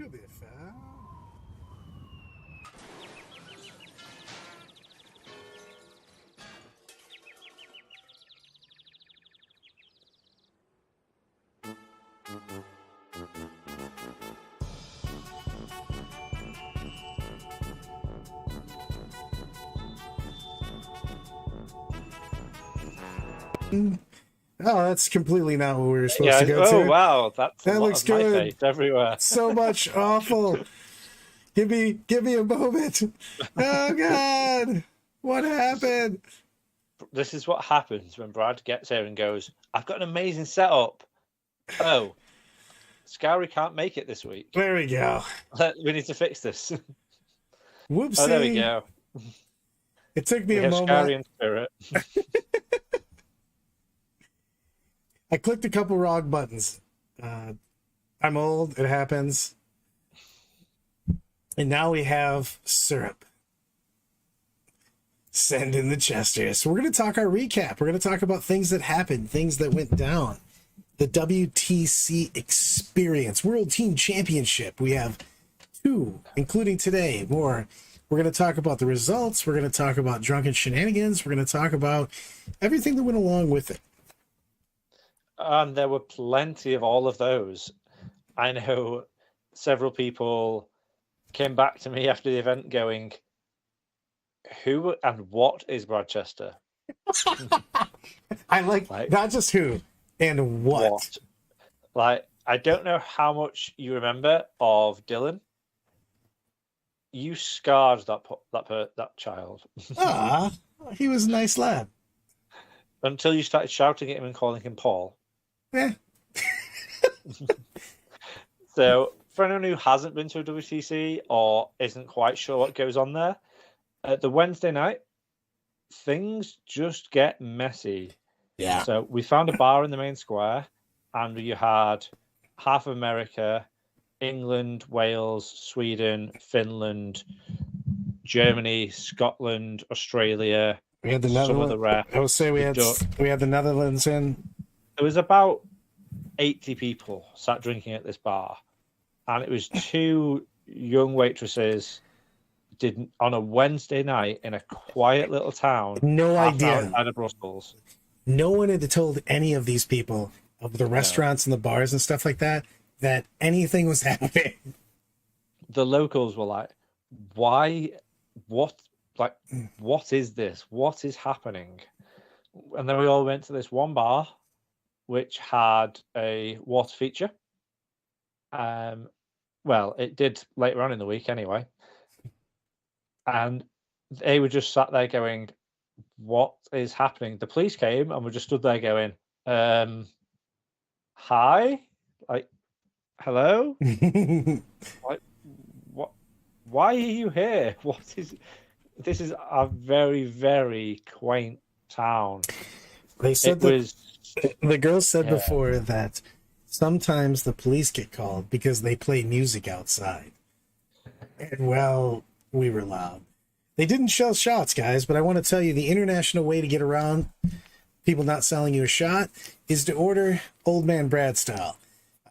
Could be a foul. Oh, that's completely not what we were supposed to go to. Oh, wow. That's That a lot looks of my good. face everywhere. So much awful. Give me a moment. Oh God. What happened? This is what happens when Brad gets here and goes, I've got an amazing setup. Oh, Scoury can't make it this week. There we go. We need to fix this. Whoopsie. Oh, there we go. It took me We a have moment. Scoury in spirit. I clicked a couple wrong buttons. I'm old. It happens. And now we have syrup. Send in the Chester. So we're going to talk our recap. We're going to talk about things that happened, things that went down. The WTC Experience World Team Championship. We have 2, including today. More. We're going to talk about the results. We're going to talk about drunken shenanigans. We're going to talk about everything that went along with it. And there were plenty of all of those. I know several people came back to me after the event going, who and what is Bradchester? I like not just who and what. Like, I don't know how much you remember of Dylan. You scarred that child. Ah, he was a nice lad. Until you started shouting at him and calling him Paul. Yeah. So, for anyone who hasn't been to a WTC or isn't quite sure what goes on there, the Wednesday night, things just get messy. Yeah. So we found a bar in the main square, and you had half of America, England, Wales, Sweden, Finland, Germany, Scotland, Australia. We had the Netherlands. I would say we had the Netherlands in. There was about 80 people sat drinking at this bar, and it was 2 young waitresses did on a Wednesday night in a quiet little town. No idea. Outside of Brussels. No one had told any of these people of the restaurants and the bars and stuff like that anything was happening. The locals were like, "Why? What? Like, what is this? What is happening?" And then we all went to this one bar, which had a water feature. Well, it did later on in the week anyway. And they were just sat there going, what is happening? The police came and we just stood there going, hi? Like, hello? Like, what? Why are you here? This is a very, very quaint town. They said the girls said before that sometimes the police get called because they play music outside. And well, we were loud. They didn't shell shots, guys, but I want to tell you the international way to get around people not selling you a shot is to order Old Man Brad style.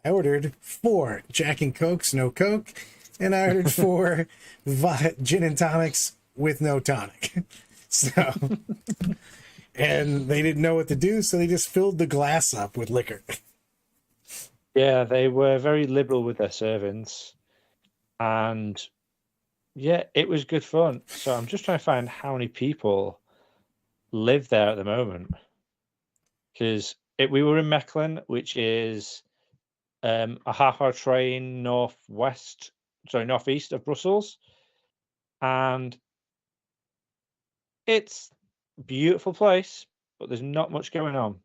I ordered 4 Jack and Cokes, no Coke, and I ordered 4 gin and tonics with no tonic. So, and they didn't know what to do, so they just filled the glass up with liquor. Yeah, they were very liberal with their servings, and yeah, it was good fun. So I'm just trying to find how many people live there at the moment, because we were in Mechelen, which is a half-hour train northeast of Brussels, and it's a beautiful place, but there's not much going on.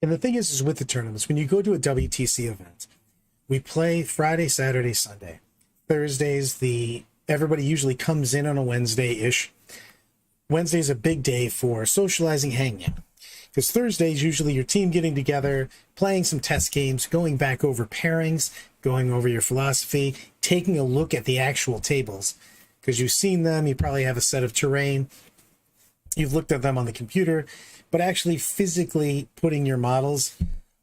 And the thing is with the tournaments, when you go to a WTC event, we play Friday, Saturday, Sunday. Thursdays, everybody usually comes in on a Wednesday-ish. Wednesday's a big day for socializing, hanging out. Because Thursday's usually your team getting together, playing some test games, going back over pairings, going over your philosophy, taking a look at the actual tables. Because you've seen them, you probably have a set of terrain, you've looked at them on the computer, but actually physically putting your models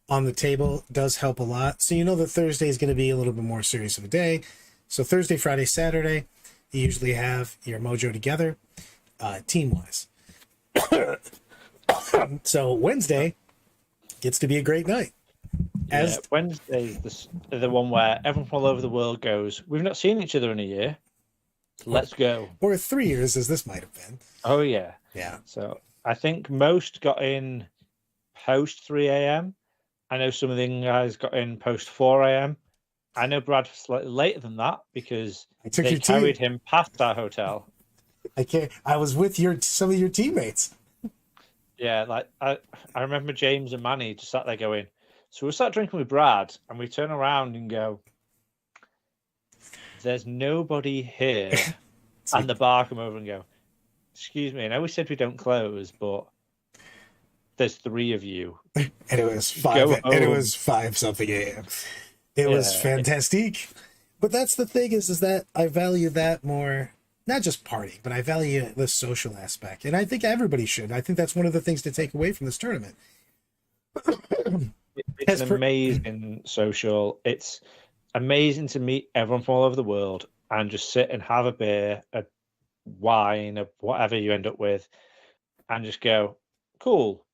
on the table does help a lot. So you know that Thursday is going to be a little bit more serious of a day. So Thursday, Friday, Saturday, you usually have your mojo together, team-wise. So Wednesday gets to be a great night. Wednesday's the one where everyone from all over the world goes, we've not seen each other in a year. Let's go. Or 3 years, as this might have been. Oh, yeah. Yeah. So I think most got in post 3 a.m. I know some of the guys got in post 4 a.m. I know Brad was slightly later than that because they carried him past our hotel. I was with some of your teammates. Yeah, like I remember James and Manny just sat there going, so we start drinking with Brad and we turn around and go, there's nobody here. And the bar come over and go, excuse me, I know we said we don't close, but there's 3 of you. And it was 5 and it was 5 something a.m. It was fantastic. But that's the thing is that I value that more, not just partying, but I value the social aspect. And I think everybody should. I think that's one of the things to take away from this tournament. It's an amazing social. It's amazing to meet everyone from all over the world and just sit and have a beer, a wine, or whatever you end up with, and just go, cool.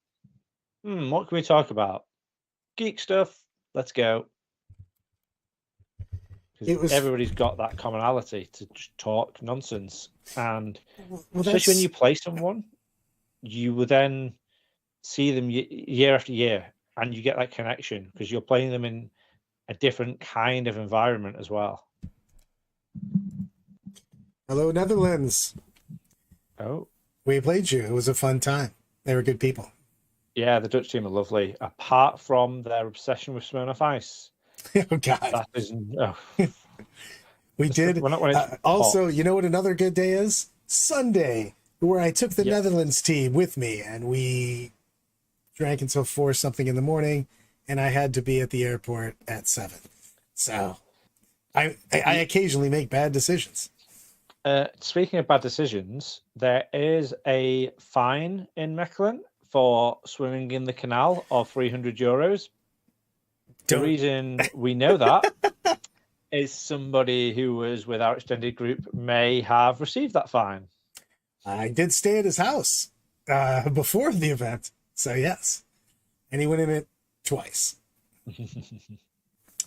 What can we talk about? Geek stuff. Let's go. Everybody's got that commonality to just talk nonsense, and especially when you play someone, you will then see them year after year, and you get that connection because you're playing them in a different kind of environment as well. Hello, Netherlands. Oh, we played you. It was a fun time. They were good people. Yeah, the Dutch team are lovely. Apart from their obsession with Smirnoff Ice. Oh God! That is, we did. Also, you know what another good day is? Sunday, where I took the Netherlands team with me, and we drank until 4 something in the morning, and I had to be at the airport at 7. So, I occasionally make bad decisions. Speaking of bad decisions, there is a fine in Mechelen for swimming in the canal of €300. The reason we know that is somebody who was with our extended group may have received that fine. I did stay at his house before the event, so yes. And he went in it twice.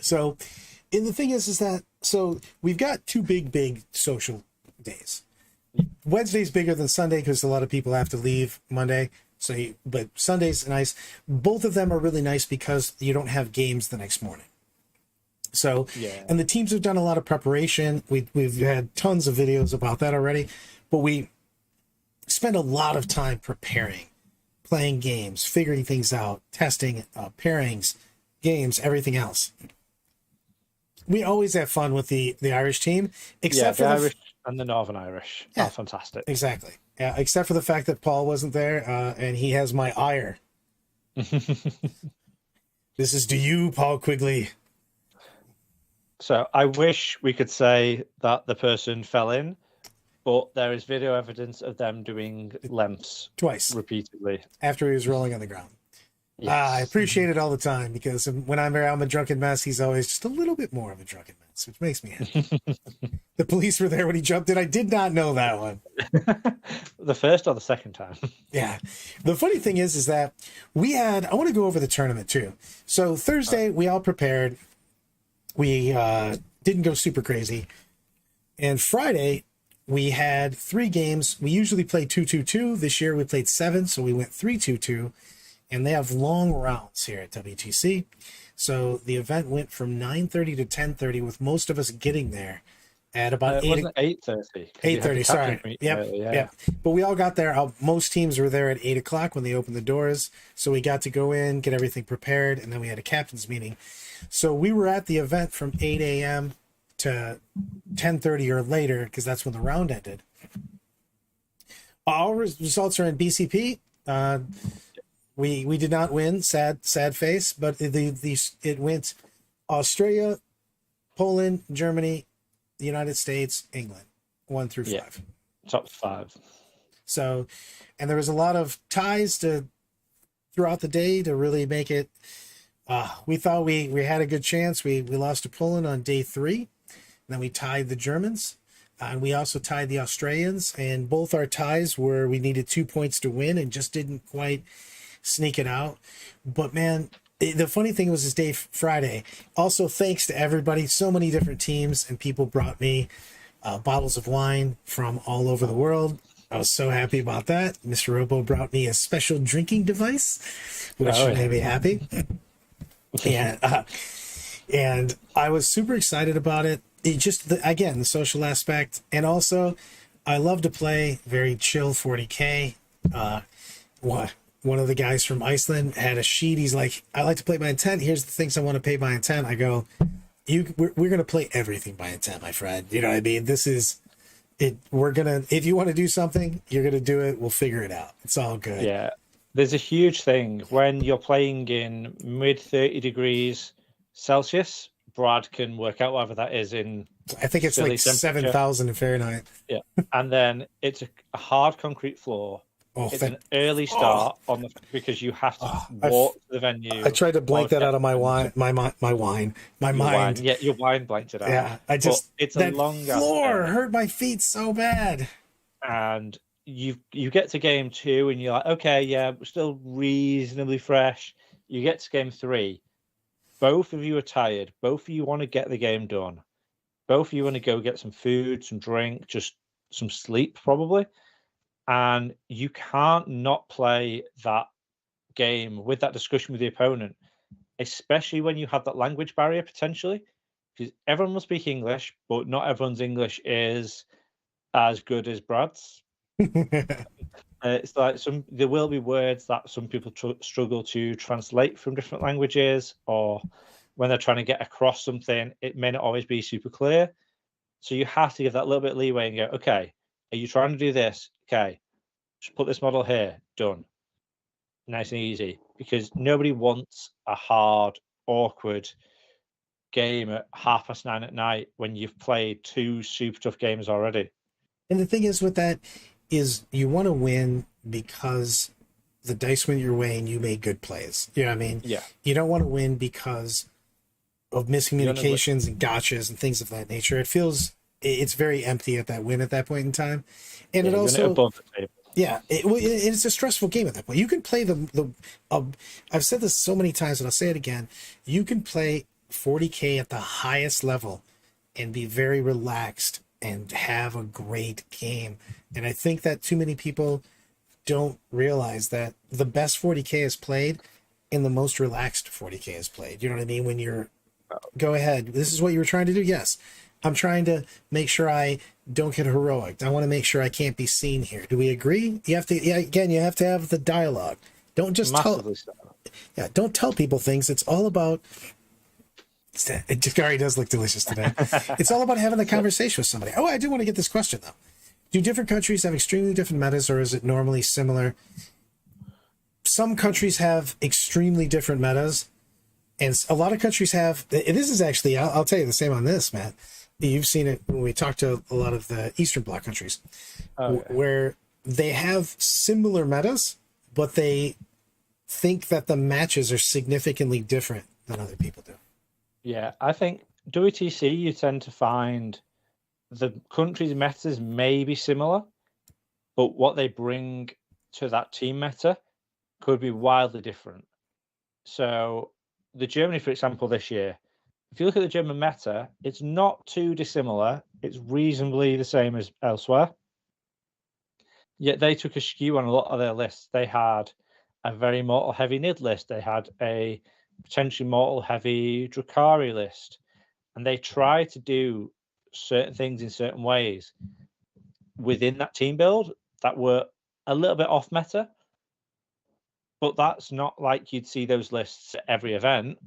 So, and the thing is that, so we've got 2 big social days. Wednesday's bigger than Sunday because a lot of people have to leave Monday. But Sunday's nice. Both of them are really nice because you don't have games the next morning. So, and the teams have done a lot of preparation. We've had tons of videos about that already, but we spend a lot of time preparing, playing games, figuring things out, testing, pairings, games, everything else. We always have fun with the Irish team, except for the Irish and the Northern Irish are fantastic. Exactly. Yeah, except for the fact that Paul wasn't there, and he has my ire. This is to you, Paul Quigley. So I wish we could say that the person fell in, but there is video evidence of them doing lengths twice repeatedly after he was rolling on the ground. Yes. I appreciate it all the time because when I'm a drunken mess, he's always just a little bit more of a drunken mess, which makes me happy. The police were there when he jumped in. I did not know that one. The first or the second time? Yeah. The funny thing is that I want to go over the tournament too. So Thursday, we all prepared. We didn't go super crazy. And Friday, we had 3 games. We usually play 2-2-2. This year we played 7, so we went 3-2-2. And they have long rounds here at WTC. So the event went from 9:30 to 10:30, with most of us getting there at about 8:30. 8:30, sorry. Yep. But we all got there. Most teams were there at 8 o'clock when they opened the doors. So we got to go in, get everything prepared, and then we had a captain's meeting. So we were at the event from 8 a.m. to 10:30 or later, because that's when the round ended. All results are in BCP. We did not win, sad face, but it went Australia, Poland, Germany, the United States, England, 1 through 5. Top 5. So, and there was a lot of ties throughout the day to really make it We thought we had a good chance. We lost to Poland on day 3. Then we tied the Germans. And we also tied the Australians. And both our ties were we needed 2 points to win and just didn't quite sneak it out. But man, the funny thing was this day Friday. Also, thanks to everybody, so many different teams and people brought me bottles of wine from all over the world. I was so happy about that. Mr. Robo brought me a special drinking device, which made me happy. And I was super excited about it. It just, again, the social aspect. And also, I love to play very chill 40K. One of the guys from Iceland had a sheet. He's like, I like to play by intent. Here's the things I want to pay by intent. I go, we're going to play everything by intent, my friend. You know what I mean? This is it. If you want to do something, you're going to do it. We'll figure it out. It's all good. Yeah. There's a huge thing when you're playing in mid 30 degrees Celsius. Brad can work out whatever that is in. I think it's like 7,000 Fahrenheit. Yeah. And then it's a hard concrete floor. It's an early start because you have to walk to the venue. I tried to blank that out of my mind. Yeah, your wine blanked it out. Yeah, it's a long floor hurt my feet so bad. And you get to game 2 and you're like, okay, yeah, we're still reasonably fresh. You get to game 3. Both of you are tired. Both of you want to get the game done. Both of you want to go get some food, some drink, just some sleep probably. And you can't not play that game with that discussion with the opponent, especially when you have that language barrier potentially, because everyone will speak English, but not everyone's English is as good as Brad's. It's like there will be words that some people struggle to translate from different languages, or when they're trying to get across something, it may not always be super clear. So you have to give that little bit of leeway and go, okay, are you trying to do this? Okay, just put this model here, done. Nice and easy, because nobody wants a hard, awkward game at 9:30 at night when you've played 2 super tough games already. And the thing is with that is you want to win because the dice went your way and you made good plays. You know what I mean? Yeah. You don't want to win because of miscommunications and gotchas and things of that nature. It's very empty at that win at that point in time. And it also, it's a stressful game at that point. You can play I've said this so many times and I'll say it again. You can play 40K at the highest level and be very relaxed and have a great game. And I think that too many people don't realize that the best 40K is played and the most relaxed 40K is played. You know what I mean? When you're, go ahead. This is what you were trying to do. Yes. I'm trying to make sure I don't get heroic. I want to make sure I can't be seen here. Do we agree? You have to, again, you have to have the dialogue. Don't just don't tell people things. It's all about, it already does look delicious today. It's all about having the conversation with somebody. Oh, I do want to get this question though. Do different countries have extremely different metas, or is it normally similar? Some countries have extremely different metas, and a lot of countries have. This is actually, I'll tell you the same on this, Matt. You've seen it when we talk to a lot of the Eastern Bloc countries, where they have similar metas, but they think that the matches are significantly different than other people do. Yeah, I think WTC, you tend to find the country's metas may be similar, but what they bring to that team meta could be wildly different. So the Germany, for example, this year, if you look at the German meta, it's not too dissimilar. It's reasonably the same as elsewhere. Yet they took a skew on a lot of their lists. They had a very mortal heavy Nid list. They had a potentially mortal heavy Drukhari list. And they tried to do certain things in certain ways within that team build that were a little bit off meta. But that's not like you'd see those lists at every event.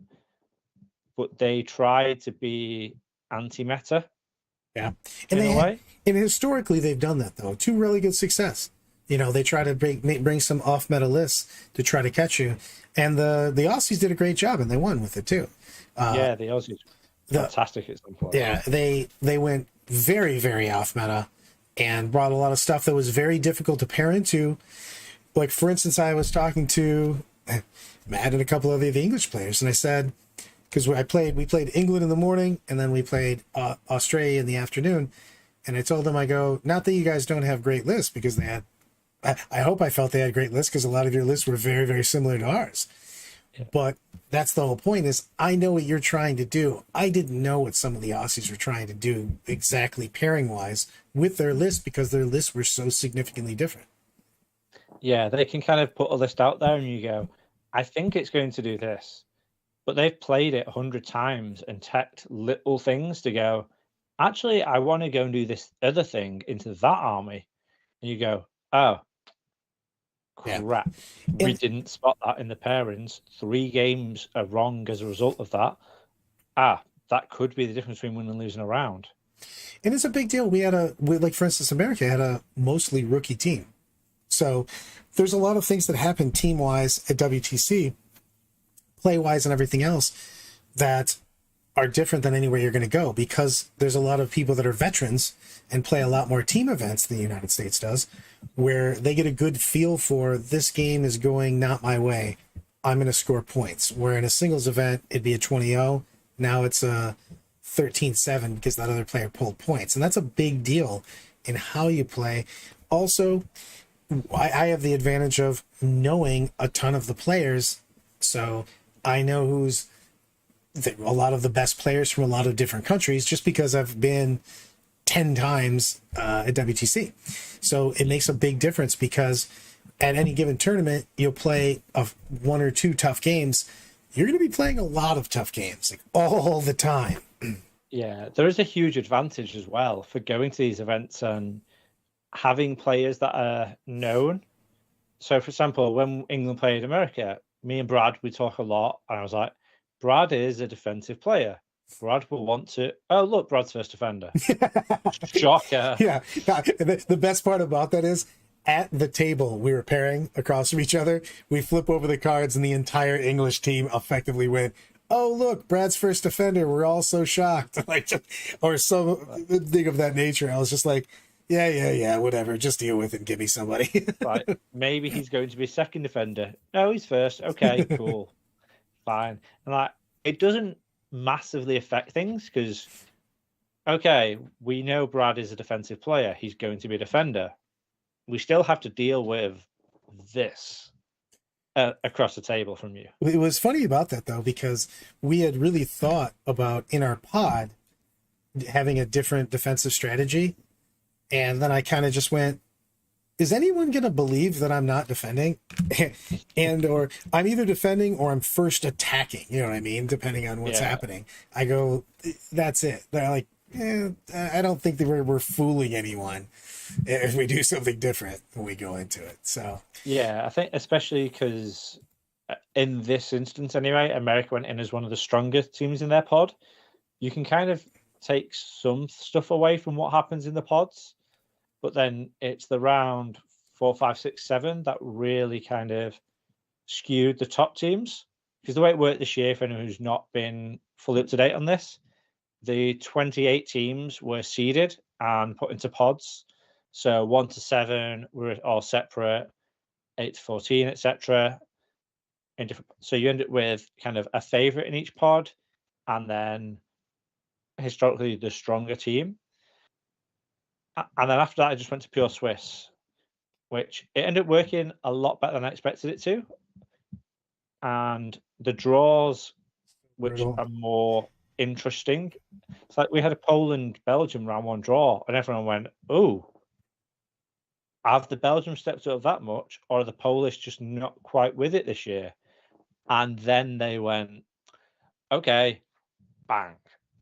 But they tried to be anti-meta. Yeah. In a way. And historically, they've done that, though, to really good success. You know, they try to bring some off-meta lists to try to catch you. And the Aussies did a great job, and they won with it, too. Yeah, the Aussies. Fantastic at some point. Yeah, they went very, very off-meta and brought a lot of stuff that was very difficult to pair into. Like, for instance, I was talking to Matt and a couple of the English players, and I said, because we played England in the morning, and then we played Australia in the afternoon, and I told them, I go, not that you guys don't have great lists, because they had, I hope I felt they had great lists, because a lot of your lists were very, very similar to ours. Yeah. But that's the whole point, is I know what you're trying to do. I didn't know what some of the Aussies were trying to do exactly pairing-wise with their list, because their lists were so significantly different. Yeah, they can kind of put a list out there and you go, I think it's going to do this. But they've played it 100 times and tacked little things to go, actually, I want to go and do this other thing into that army. And you go, oh, crap. Yeah. We didn't spot that in the pairings. 3 games are wrong as a result of that. That could be the difference between winning and losing a round. And it's a big deal. Like, for instance, America had a mostly rookie team. So there's a lot of things that happen team-wise at WTC, play-wise and everything else, that are different than anywhere you're going to go, because there's a lot of people that are veterans and play a lot more team events than the United States does, where they get a good feel for, this game is going not my way, I'm going to score points. Where in a singles event, it'd be a 20-0. Now it's a 13-7 because that other player pulled points. And that's a big deal in how you play. Also, I have the advantage of knowing a ton of the players, so I know who's a lot of the best players from a lot of different countries, just because I've been 10 times at WTC. So it makes a big difference, because at any given tournament, you'll play 1 or 2 tough games. You're going to be playing a lot of tough games, like, all the time. Yeah, there is a huge advantage as well for going to these events and having players that are known. So, for example, when England played America, me and Brad, we talk a lot, and I was like, Brad is a defensive player. Brad will want to... Oh, look, Brad's first defender. Shocker. Yeah. The best part about that is, at the table we were pairing across from each other, we flip over the cards, and the entire English team effectively went, oh, look, Brad's first defender. We're all so shocked. Or something of that nature. I was just like, yeah, whatever. Just deal with it and give me somebody. Right. Maybe he's going to be second defender. No, he's first. Okay, cool. Fine. And it doesn't massively affect things, because, okay, we know Brad is a defensive player. He's going to be a defender. We still have to deal with this across the table from you. It was funny about that, though, because we had really thought about, in our pod, having a different defensive strategy. And then I kind of just went, is anyone going to believe that I'm not defending? Or I'm either defending or I'm first attacking, you know what I mean? Depending on what's happening. I go, that's it. They're like, I don't think that we're fooling anyone if we do something different when we go into it. So yeah, I think especially because in this instance anyway, America went in as one of the strongest teams in their pod. You can kind of take some stuff away from what happens in the pods, but then it's the round 4, 5, 6, 7 that really kind of skewed the top teams. Because the way it worked this year, for anyone who's not been fully up to date on this, the 28 teams were seeded and put into pods. So 1 to 7 were all separate, 8 to 14, etc. So you end up with kind of a favorite in each pod, and then historically the stronger team. And then after that, I just went to pure Swiss, which it ended up working a lot better than I expected it to. And the draws, which are more interesting. It's like we had a Poland-Belgium round 1 draw, and everyone went, oh, have the Belgium stepped up that much, or are the Polish just not quite with it this year? And then they went, okay, bang,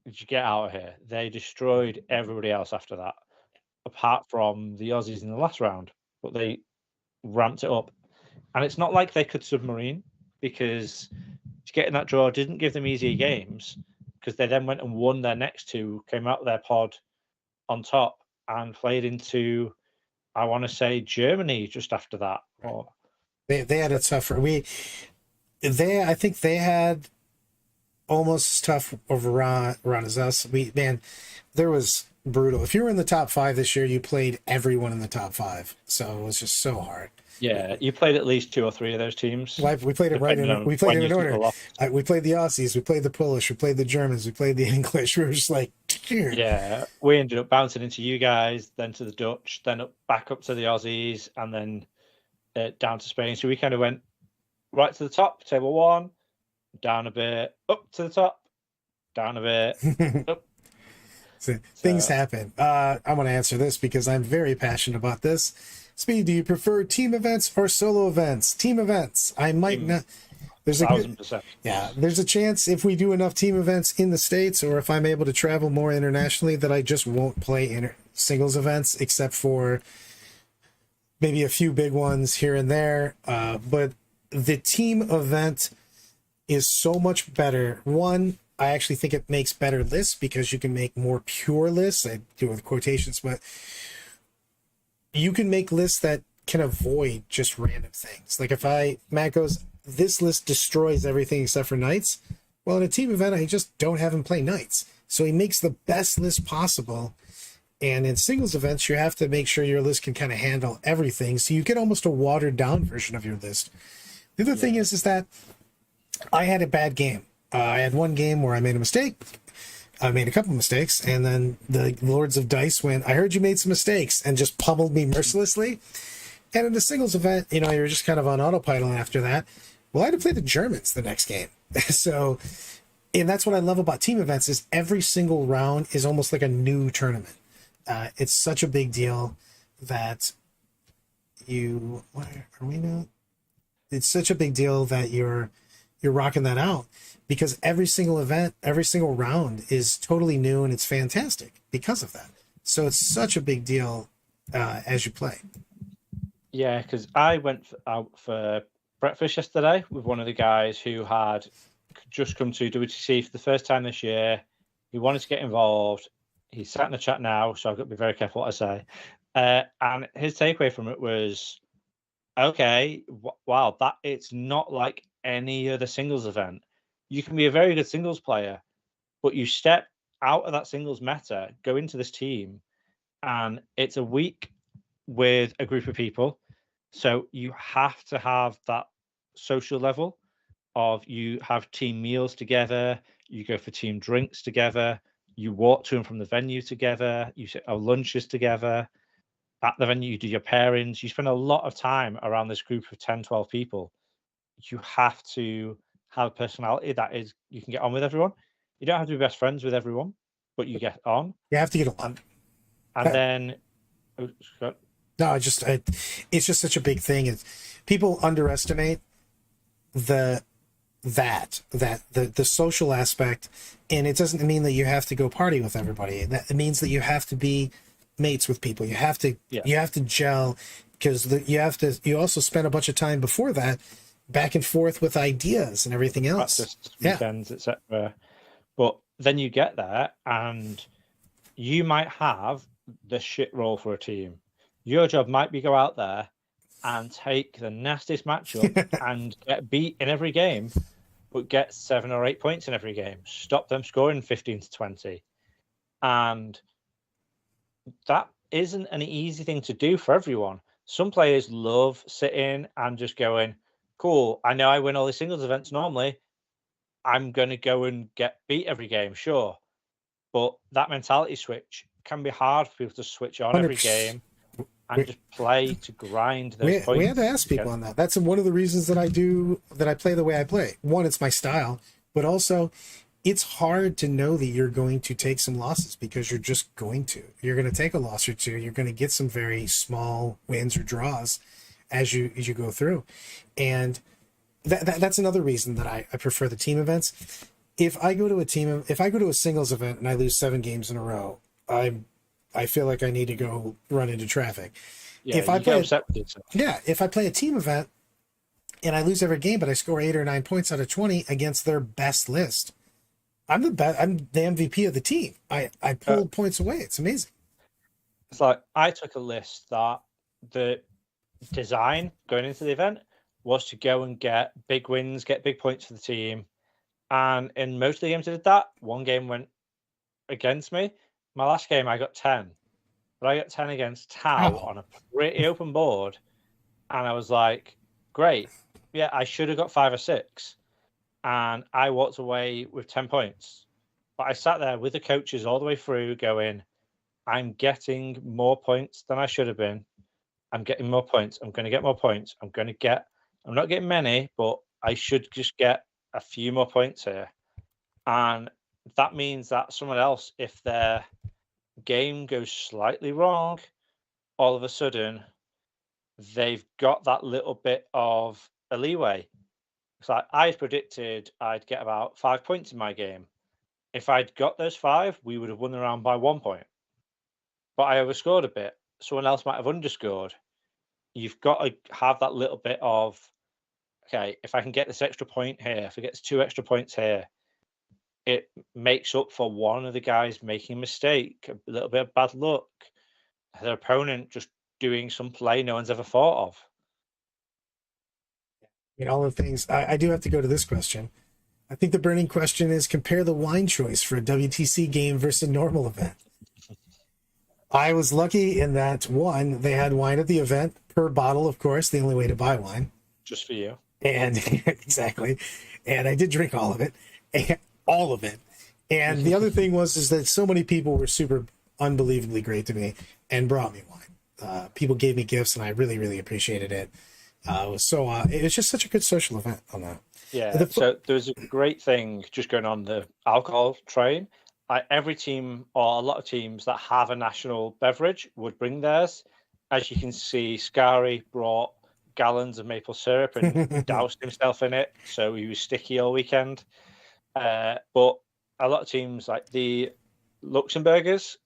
did you get out of here? They destroyed everybody else after that, apart from the Aussies in the last round, but they ramped it up. And it's not like they could submarine, because getting that draw didn't give them easier games, because they then went and won their next 2, came out of their pod on top, and played into, I want to say, Germany just after that. Or they had it tougher. I think they had almost as tough of a run as us. There was brutal. If you were in the top 5 this year, you played everyone in the top 5, so it was just so hard. Yeah, you played at least 2 or 3 of those teams. We played it right in. We played it in order. We played the Aussies. We played the Polish. We played the Germans. We played the English. We were just like, here. Yeah, we ended up bouncing into you guys, then to the Dutch, then back up to the Aussies, and then down to Spain. So we kind of went right to the top, table 1, down a bit, up to the top, down a bit, up. So things happen. I want to answer this because I'm very passionate about this. Speed, do you prefer team events or solo events? Team events. I might not. There's a 1,000%. Yeah, there's a chance if we do enough team events in the States, or if I'm able to travel more internationally, that I just won't play singles events, except for maybe a few big ones here and there. But the team event is so much better. One, I actually think it makes better lists because you can make more pure lists. I do it with quotations, but you can make lists that can avoid just random things. Like if Matt goes, this list destroys everything except for knights. Well, in a team event, I just don't have him play knights. So he makes the best list possible. And in singles events, you have to make sure your list can kind of handle everything. So you get almost a watered down version of your list. The other thing is that I had a bad game. I had one game where I made a mistake. I made a couple mistakes, and then the Lords of Dice went, I heard you made some mistakes, and just pummeled me mercilessly. And in the singles event, you're just kind of on autopilot after that. Well, I had to play the Germans the next game. So, and that's what I love about team events is every single round is almost like a new tournament. It's such a big deal that where are we now? It's such a big deal that you're rocking that out. Because every single event, every single round is totally new and it's fantastic because of that. So it's such a big deal as you play. Yeah, because I went out for breakfast yesterday with one of the guys who had just come to WTC for the first time this year. He wanted to get involved. He's sat in the chat now, so I've got to be very careful what I say. And his takeaway from it was, okay, wow, that it's not like any other singles event. You can be a very good singles player, but you step out of that singles meta, go into this team, and it's a week with a group of people. So you have to have that social level of you have team meals together, you go for team drinks together, you walk to and from the venue together, you have lunches together. At the venue, you do your pairings. You spend a lot of time around this group of 10, 12 people. You have to have a personality that is you can get on with everyone. You don't have to be best friends with everyone, but you get on. You have to get along. And then no, it's just such a big thing. People underestimate the social aspect, and it doesn't mean that you have to go party with everybody. It means that you have to be mates with people. You have to gel, because you also spend a bunch of time before that back and forth with ideas and everything else. Practice, weekends, etc. But then you get there and you might have the shit role for a team. Your job might be go out there and take the nastiest matchup and get beat in every game, but get 7 or 8 points in every game. Stop them scoring 15 to 20. And that isn't an easy thing to do for everyone. Some players love sitting and just going, cool, I know I win all the singles events normally. I'm going to go and get beat every game, sure. But that mentality switch can be hard for people to switch on 100%. Every game and just play to grind those points. We had to ask people on that. That's one of the reasons that I play the way I play. One, it's my style, but also it's hard to know that you're going to take some losses because you're just going to. You're going to take a loss or two. You're going to get some very small wins or draws as you go through. And that's another reason that I prefer the team events. If I go to a singles event and I lose 7 games in a row, I feel like I need to go run into traffic. Yeah, if I play a team event and I lose every game, but I score 8 or 9 points out of 20 against their best list, I'm the MVP of the team. I pulled points away. It's amazing. It's like I took a list that the design going into the event was to go and get big wins, get big points for the team. And in most of the games I did that, one game went against me. my last game I got 10, but I got 10 against Tau Wow. on a pretty open board, and I was like, great, yeah, I should have got 5 or 6, and I walked away with 10 points. But I sat there with the coaches all the way through going, I'm getting more points than I should have been. I'm getting more points. I'm going to get more points. I'm not getting many, but I should just get a few more points here. And that means that someone else, if their game goes slightly wrong, all of a sudden they've got that little bit of a leeway. So I predicted I'd get about 5 points in my game. If I'd got those 5, we would have won the round by 1 point. But I overscored a bit. Someone else might have underscored. You've got to have that little bit of, okay, if I can get this extra point here, if I get 2 extra points here, it makes up for one of the guys making a mistake, a little bit of bad luck, their opponent just doing some play no one's ever thought of. All the things. I do have to go to this question. I think the burning question is compare the wine choice for a WTC game versus a normal event. I was lucky in that, one, they had wine at the event per bottle, of course, the only way to buy wine. Just for you. And exactly. And I did drink all of it. All of it. And the other thing is that so many people were super unbelievably great to me and brought me wine. People gave me gifts, and I really, really appreciated it. It was just such a good social event on that. Yeah. So there's a great thing just going on the alcohol train. Every team, or a lot of teams that have a national beverage, would bring theirs. As you can see, Scary brought gallons of maple syrup and doused himself in it, so he was sticky all weekend. But a lot of teams, like the Luxembourgers,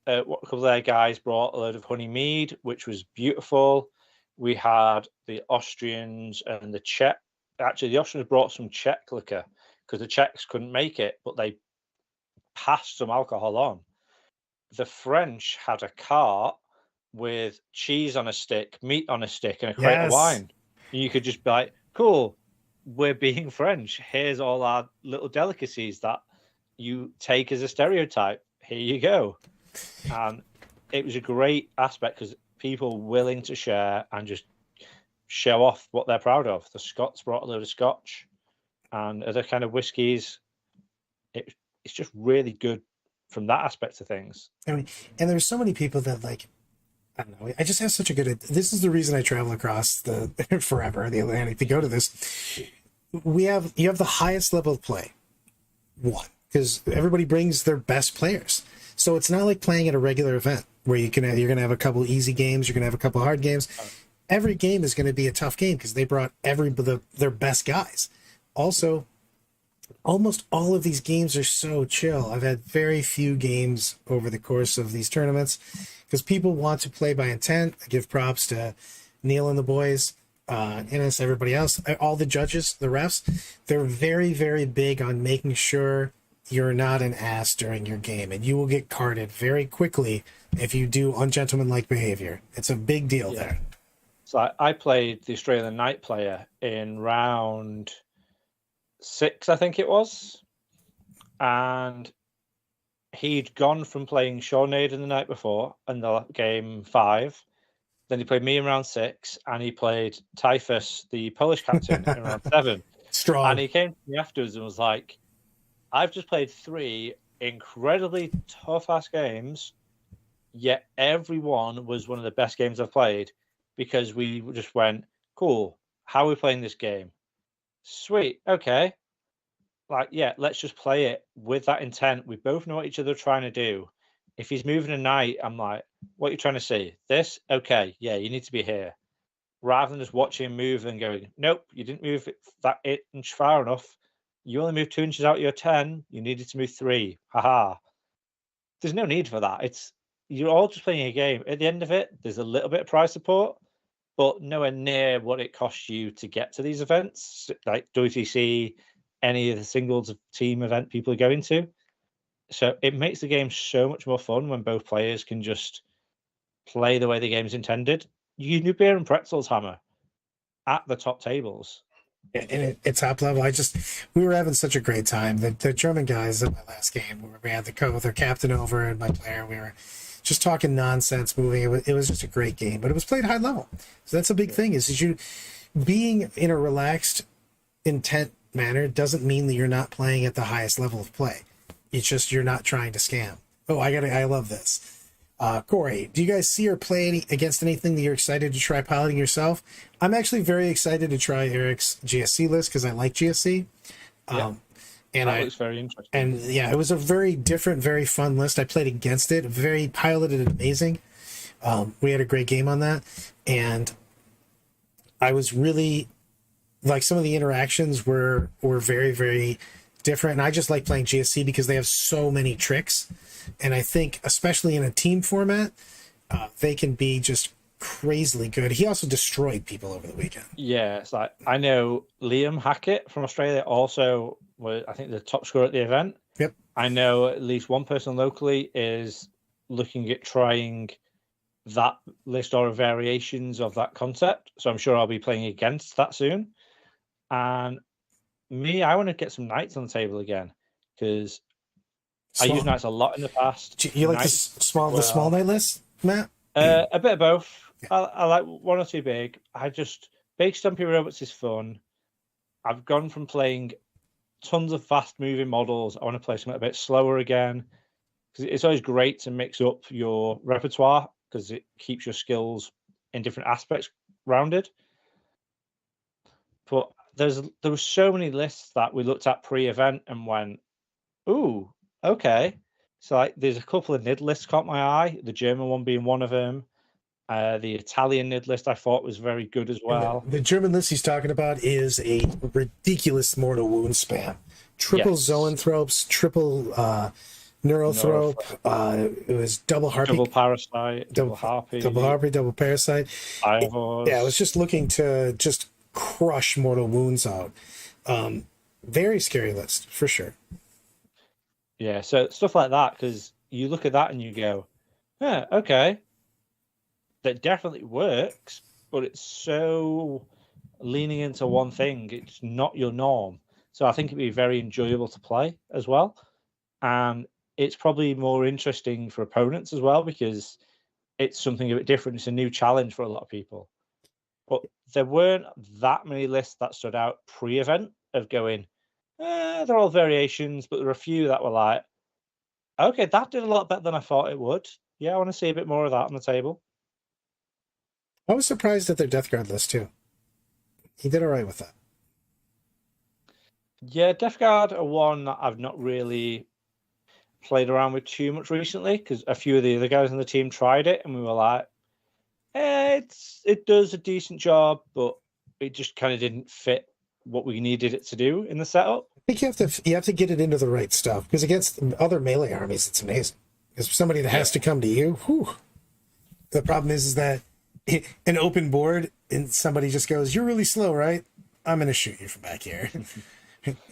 a couple of their guys brought a load of honey mead, which was beautiful. We had the Austrians and the Czech. Actually, the Austrians brought some Czech liquor because the Czechs couldn't make it, but they passed some alcohol on. The French had a cart with cheese on a stick, meat on a stick, and a crate of wine. You could just be like, cool, we're being French. Here's all our little delicacies that you take as a stereotype. Here you go. And it was a great aspect because people willing to share and just show off what they're proud of. The Scots brought a load of scotch and other kind of whiskies. It's just really good from that aspect of things. I mean, and there's so many people that, like, I don't know. I just have such a good. This is the reason I travel across the forever the Atlantic to go to this. You have the highest level of play, one, because everybody brings their best players. So it's not like playing at a regular event where you're gonna have a couple easy games, you're gonna have a couple hard games. Every game is going to be a tough game because they brought their best guys. Also, almost all of these games are so chill. I've had very few games over the course of these tournaments because people want to play by intent. I give props to Neil and the boys, Innes, everybody else, all the judges, the refs. They're very, very big on making sure you're not an ass during your game, and you will get carded very quickly if you do ungentlemanlike behavior. It's a big deal there. So I played the Australian night player in round 6, I think it was. And he'd gone from playing Sean Naden the night before in the game 5. Then he played me in round 6, and he played Typhus, the Polish captain, in round 7. Strong. And he came to me afterwards and was like, I've just played 3 incredibly tough-ass games, yet every one was one of the best games I've played. Because we just went, cool, how are we playing this game? Sweet, okay. Like, yeah, let's just play it with that intent. We both know what each other are trying to do. If he's moving a knight, I'm like, what are you trying to see? This? Okay, yeah, you need to be here. Rather than just watching him move and going, nope, you didn't move that inch far enough. You only moved 2 inches out of your 10. You needed to move 3. Haha. There's no need for that. You're all just playing a game. At the end of it, there's a little bit of prize support, but nowhere near what it costs you to get to these events, like WTC, any of the singles team event people are going to. So it makes the game so much more fun when both players can just play the way the game's intended. You can do beer and pretzels, Hammer, at the top tables. And at top level, we were having such a great time. The German guys at my last game, where we had their captain over and my player, we were just talking nonsense, moving. It was just a great game, but it was played high level. So that's a big thing is you being in a relaxed, intent manner doesn't mean that you're not playing at the highest level of play. It's just you're not trying to scam. Oh, I love this. Corey, do you guys see or play against anything that you're excited to try piloting yourself? I'm actually very excited to try Eric's GSC list because I like GSC. And that looks very interesting. And yeah, it was a very different, very fun list. I played against it, very piloted and amazing. We had a great game on that, and I was really like some of the interactions were very, very different. And I just like playing GSC because they have so many tricks. And I think, especially in a team format, they can be just crazily good. He also destroyed people over the weekend. Yeah, it's like I know Liam Hackett from Australia also was, I think, the top scorer at the event. Yep. I know at least one person locally is looking at trying that list or variations of that concept. So I'm sure I'll be playing against that soon. And me, I want to get some knights on the table again because I used knights a lot in the past. You like the small knight list, Matt? A bit of both. I like one or two big. Big stumpy robots is fun. I've gone from playing tons of fast moving models. I want to play something a bit slower again because it's always great to mix up your repertoire because it keeps your skills in different aspects rounded. But there were so many lists that we looked at pre-event and went, ooh, okay. So like, there's a couple of NID lists caught my eye. The German one being one of them. The Italian NID list I thought was very good as well. The German list he's talking about is a ridiculous mortal wound spam. Triple zoanthropes, triple neurothrope. It was double harpy, double parasite, double harpy, double parasite. Yeah, I was just looking to just crush mortal wounds out. Very scary list for sure. Yeah, so stuff like that, because you look at that and you go, yeah, okay, that definitely works, but it's so leaning into one thing. It's not your norm. So I think it'd be very enjoyable to play as well. And it's probably more interesting for opponents as well, because it's something a bit different. It's a new challenge for a lot of people. But there weren't that many lists that stood out pre-event of going, they're all variations, but there were a few that were like, okay, that did a lot better than I thought it would. Yeah, I want to see a bit more of that on the table. I was surprised at their Death Guard list too. He did all right with that. Yeah, Death Guard are one that I've not really played around with too much recently because a few of the other guys on the team tried it and we were like, it does a decent job, but it just kind of didn't fit what we needed it to do in the setup. I think you have to get it into the right stuff because against other melee armies, it's amazing. Because somebody that has to come to you, whew. The problem is that an open board and somebody just goes, "You're really slow, right? I'm going to shoot you from back here."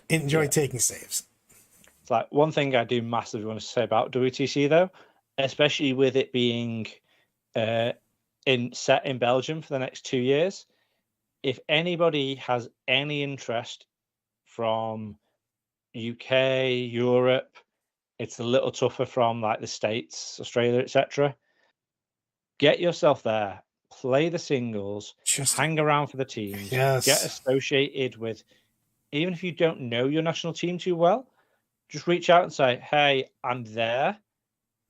Enjoy taking saves. It's like one thing I do massively want to say about WTC though, especially with it being set in Belgium for the next 2 years. If anybody has any interest from UK, Europe, it's a little tougher from like the States, Australia, etc. Get yourself there, play the singles, hang around for the teams, get associated with, even if you don't know your national team too well, just reach out and say, hey, I'm there.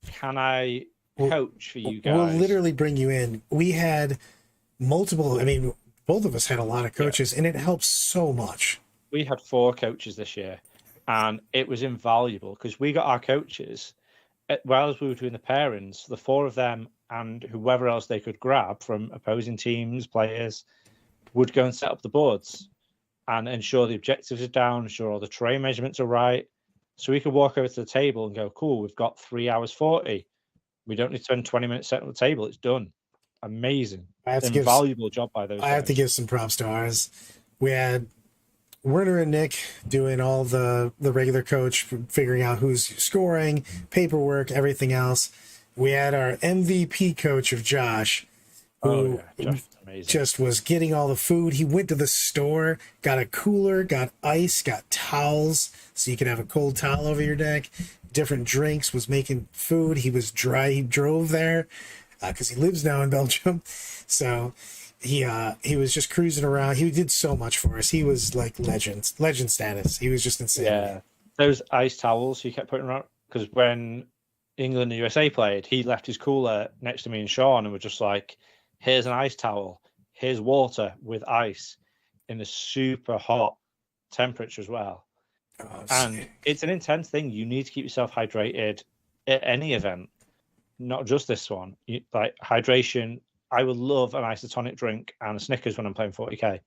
Can I coach for you guys? We'll literally bring you in. We had multiple, both of us had a lot of coaches, and it helps so much. We had 4 coaches this year, and it was invaluable because we got our coaches, while we were doing the pairings, the 4 of them and whoever else they could grab from opposing teams, players, would go and set up the boards and ensure the objectives are down, ensure all the terrain measurements are right. So we could walk over to the table and go, cool, we've got 3 hours 40. We don't need to spend 20 minutes setting up the table. It's done. Amazing. Invaluable job by those guys. I have to give some props to ours. We had Werner and Nick doing all the regular coach, figuring out who's scoring, paperwork, everything else. We had our MVP coach of Josh. who Josh, amazing. just was getting all the food. He went to the store, got a cooler, got ice, got towels, so you could have a cold towel over your neck. Different drinks, was making food. He was dry. He drove there because he lives now in Belgium. So he was just cruising around. He did so much for us. He was like legend status. He was just insane. Yeah, those ice towels he kept putting around, because when England and USA played, he left his cooler next to me and Sean and was just like, here's an ice towel, here's water with ice in the super hot temperature as well. And it's an intense thing. You need to keep yourself hydrated at any event, not just this one. Like hydration, I would love an isotonic drink and a Snickers when I'm playing 40k,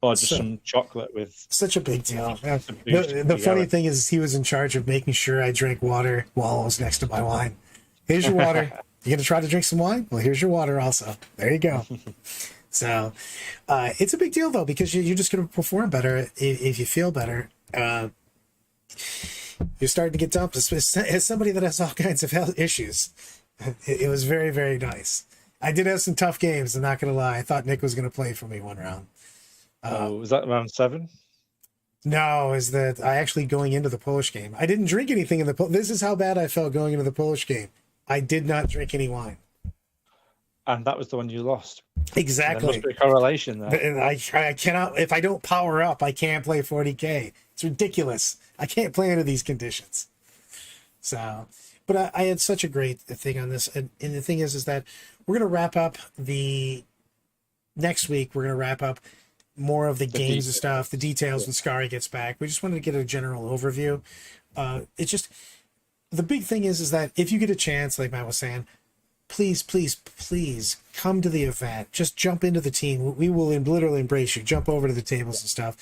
or just some chocolate with. Such a big deal. The funny thing is, he was in charge of making sure I drank water while I was next to my wine. Here's your water. You gonna try to drink some wine? Well, here's your water also. There you go. So it's a big deal though, because you're just gonna perform better if you feel better. You're starting to get dumped as somebody that has all kinds of health issues. It was very, very nice. I did have some tough games, I'm not gonna lie. I thought Nick was gonna play for me one round. Was that round 7? No, is that I actually going into the Polish game. I didn't drink anything in the this is how bad I felt going into the Polish game. I did not drink any wine. And that was the one you lost. Exactly. There must be a correlation there. And I cannot, if I don't power up, I can't play 40K. It's ridiculous. I can't play under these conditions. So, but I had such a great thing on this. And the thing is that we're going to wrap up next week. We're going to wrap up more of the games and stuff, the details when Scary gets back. We just wanted to get a general overview. It's just, the big thing is that if you get a chance, like Matt was saying, please, please, please come to the event. Just jump into the team. We will literally embrace you. Jump over to the tables and stuff.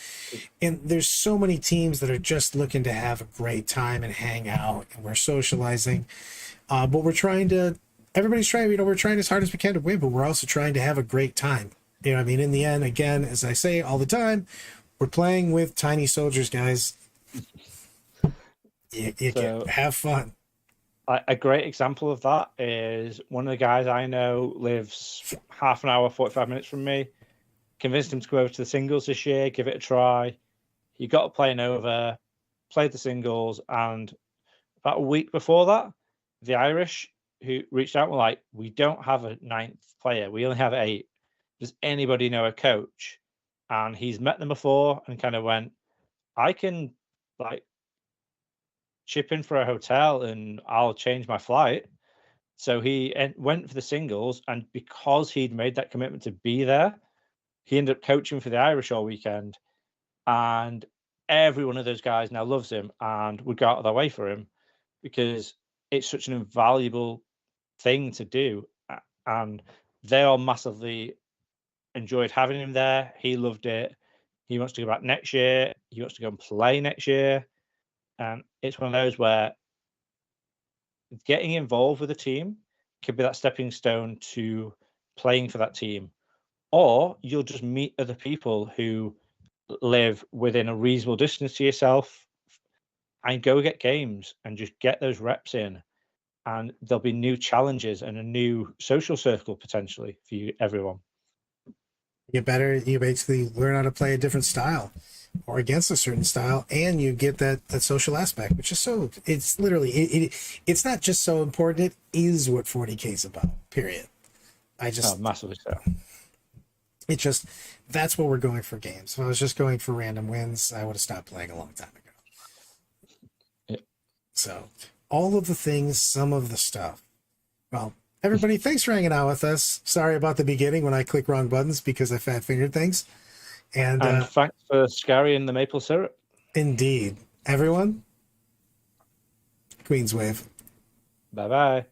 And there's so many teams that are just looking to have a great time and hang out, and we're socializing. But everybody's trying, we're trying as hard as we can to win, but we're also trying to have a great time. You know what I mean? In the end, again, as I say all the time, we're playing with tiny soldiers, guys. You can have fun. A great example of that is one of the guys I know lives half an hour, 45 minutes from me. Convinced him to go over to the singles this year, give it a try. He got a plane over, played the singles, and about a week before that, the Irish who reached out were like, we don't have a 9th player. We only have 8. Does anybody know a coach? And he's met them before and kind of went, I can chip in for a hotel and I'll change my flight. So he went for the singles, and because he'd made that commitment to be there, he ended up coaching for the Irish all weekend, and every one of those guys now loves him and would go out of their way for him because it's such an invaluable thing to do. And they all massively enjoyed having him there. He loved it. He wants to go back next year. He wants to go and play next year. And it's one of those where getting involved with a team could be that stepping stone to playing for that team. Or you'll just meet other people who live within a reasonable distance to yourself and go get games and just get those reps in. And there'll be new challenges and a new social circle potentially for everyone. You basically learn how to play a different style or against a certain style, and you get that social aspect, which is it's literally it's not just so important, it is what 40K is about, period. Massively so. It just, that's what we're going for games. If I was just going for random wins, I would have stopped playing a long time ago. Yeah. So all of the things, some of the stuff. Well, everybody, thanks for hanging out with us. Sorry about the beginning when I click wrong buttons because I fat fingered things. And thanks for Scary and the maple syrup. Indeed. Everyone, Queen's Wave. Bye-bye.